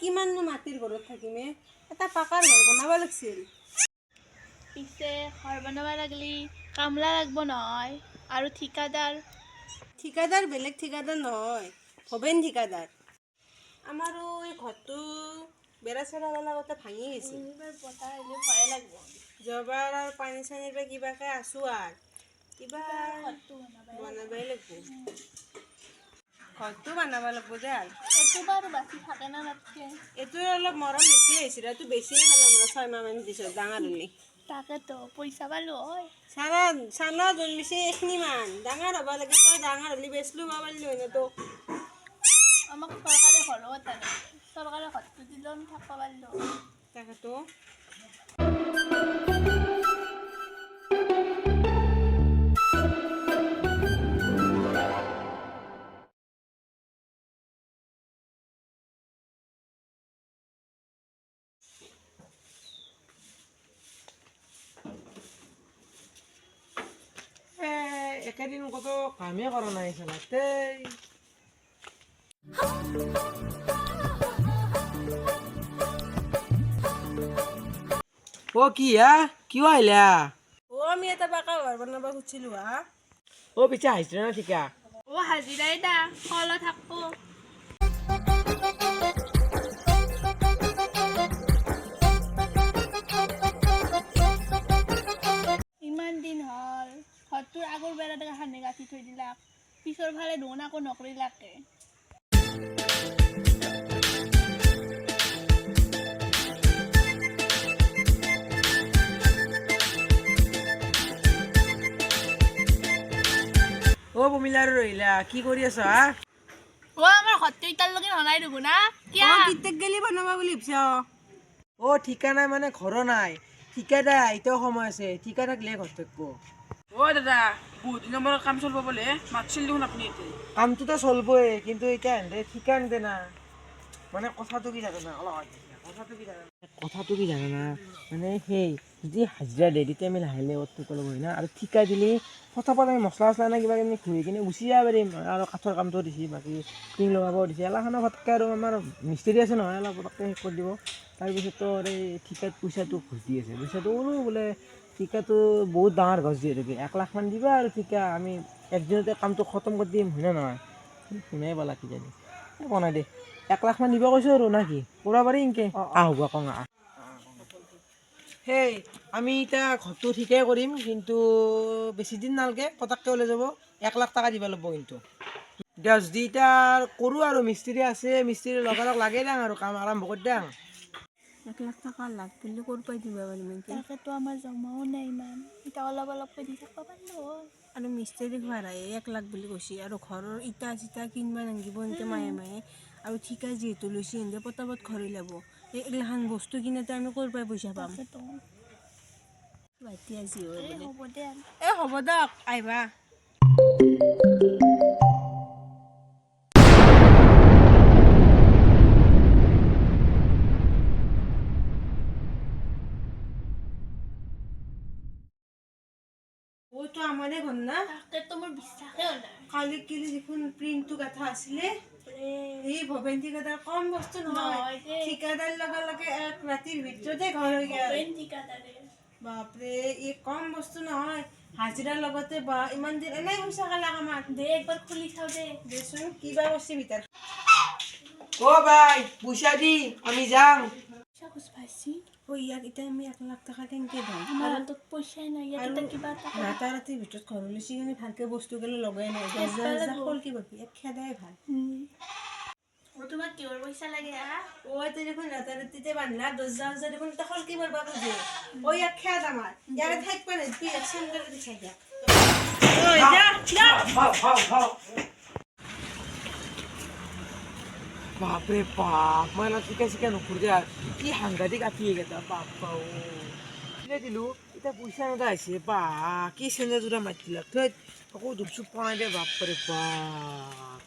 কিমাননো মাটিৰ ঘৰত থাকিমে এটা পাকাৰ ঘৰ বনাব লাগিছিল পিছে ঘৰ বনাব লাগলি কামলা লাগব নহয় আৰু ঠিকাদাৰ বেলেগ ঠিকাদাৰ নহয় ভৱেন ঠিকাদাৰ আমাৰো এই ঘৰটো বেৰা চেৰা লগতে ভাঙি গৈছে বতাহ আহিলে ভয়ে লাগব যোৱাবাৰ আৰু পানী চানীৰ পৰা কিবাকে আছোঁ আৰু কিবা বনাবই লাগিব ঘৰটো বনাব লাগিব দে আৰু এইটো বাৰু বাচি থাকে না নাথাকে এইটো অলপ মৰম বেছি আহিছিল এইটো বেছিয়ে খালাম আৰু 6 মাহমান পিছত ডাঙৰ হ'লি তাকেতো পইচা পালো হয় চানা জন্মিছে এইখিনিমান ডাঙৰ হ'ব লাগে তই ডাঙৰ হ'লি বেচলো পাব পাৰিলি হয় না তোক আমাক চৰকাৰে ঘৰো এটা নিদিয়ে চৰকাৰে ঘৰটো দিলেও আমি থাকিব পাৰিলো তাকেতো একেদিন কত কামে কৰা নাই চালাতেই ও কি কিয় আহিলা আমি এটা পাকা ঘৰ বনাব খুজিছিলোঁ ও পিছে আহিছিলে না ঠিকা হাজিৰাই দা কল থাকবো ইমান দিন হল ঘৰটোৰ আগৰ বেৰাটো খানে গাঁঠি থৈ দিলাক পিছৰ ফালে দেখোন আকৌ নকৰিলাকে ও পমিলা আৰু ৰহিলা কি কৰি আছ আমাৰ ঘৰটো এতিয়ালৈকে নলাই দেখোন না কিয়া কিতেক গেলি বনাব বুলি ভাবছ ও ঠিকা নাই মানে ঘৰ নাই ঠিকাদাৰ আইতাও সময় আছে ঠিকা থাকলে ঘৰ থাকবো ও দাদা বহুত দিনৰ মূৰত কাম চলিব বোলে মাতিছিল দেখোন আপুনি এতিয়া কামটোতো চলবই কিন্তু এতিয়া এনে ঠিকা নিদে না মানে কথাটো কি জানা কথাটো কি জানা মানে সেই যদি হাজিৰা দিয়ে তেতিয়া আমি লাহে লাহে অটো কৰিব না আৰু ঠিকা দিলে ফটাফট আমি মছলা চছলা না কিবা কিবি ঘূৰি কিনে গুচি যাব পাৰিম আৰু কাঠৰ কামটো দিছে বাকী টিং লগাব দিছে এলাখানা ফটকৈ আৰু আমাৰ মিস্ত্ৰী আছে নহয় অলপ পটককৈ শেষ কৰি দিব তাৰপিছততো এই ঠিকাত পইচাটো ঘুচ দি আছে পইচাটো কোনো বোলে ঠিকাটো বহুত ডাঙৰ গছ যিহেতুকে 1 লাখ মান দিবা আৰু ঠিকা আমি একদিনতে কামটো খতম কৰি দিম হয় না নহয় শুনাই পালা কিজানি বনাই দে 1 লাখ মান দিব কৈছোঁ আৰু না কি কৰিব পাৰি ইনকে হ'ব কওঁ সেই আমি এতিয়া ঘৰটো ঠিকেই কৰিম কিন্তু বেছি দিন নালাগে পটককৈ ওলাই যাব 1 লাখ টকা দিব লাগিব কিন্তু দিয়া যদি এতিয়া কৰোঁ আৰু মিস্ত্ৰী আছে মিস্ত্ৰী লগালগ লাগে দাং আৰু কাম আৰম্ভ কৰি দাং 1 লাখ টকা লাগ বুলি ক'ৰ পাই দিব পাৰিম তাকেতো আমাৰ জমাও নাই ইমান এতিয়া অলপ অলপকৈ দি থাকিব পাৰিলো আৰু মিস্ত্ৰী ভাড়াই 1 লাখ বুলি কৈছে আৰু ঘৰৰ ইটা চিটা কিনিব লাগিব এনেকৈ মাহে মাহে আৰু ঠিকা যিহেতু লৈছে সিহঁতে পটাপট ঘৰ ওলাব এইগিলাখান বস্তু কিনোতে আমি ক'ৰ পৰাই পইচা পাম এতিয়া যি হয় হ'ব দে হ'ব দিয়ক আহিবা ওইটো আমাৰে ঘৰ না তাকেতো মোৰ বিশ্বাসে হোৱা নাই কালি কিলি দেখোন প্ৰিণ্টটো গাঠা আছিলে এই ভৱেন ঠিকাদাৰ কম বস্তু নহয় ঠিকাদাৰ লগে এক ৰাতিৰ ভিতৰতে ঘৰ হৈ গ'ল বাপৰে এই কম বস্তু নহয় হাজিৰাৰ লগতে বা ইমান দিন এনেই পইচা খালাক আমাৰ দে একবাৰ খুলি চাওঁ দেচোন কিবা বস্তু ভিতৰত ও ভাই পইচা দি আমি যাম ইয়াক এতিয়া আমি 1 লাখ টকা কেনেকৈ দিম আমাৰ হাতত পইচাই নাই ইয়াত এতিয়া কিবা এটা ৰাতাৰাতিৰ ভিতৰত ঘৰ লৈছি আমি ভালকৈ বস্তু গেলে লগাই নাই কি বাকি এক খেদাই ভাল তোমাক কিহৰ পইচা লাগে তই দেখোন ৰাতাৰাতিতে বান্ধলা 10,000 দেখোন এটা খলকি মাৰবা খুজে ইয়াক খেদ আমাৰ ইয়াৰে ঠাইত পাই নাই তুই এক চেণ্ডেল দি চাই দিয়া বাপরে বাপ মানে ঠিকা চিকা নুখুর দে আর কি সাংঘাতিক আঁকিয়ে গেছে বাপ্পা ও কিনে দিলো এটা পয়সা নটা আছে বা কি চেন্দা জোড়া মাতিলাক থৈ আকৌ দুপ চুপ পাই দে বাপরে বাপ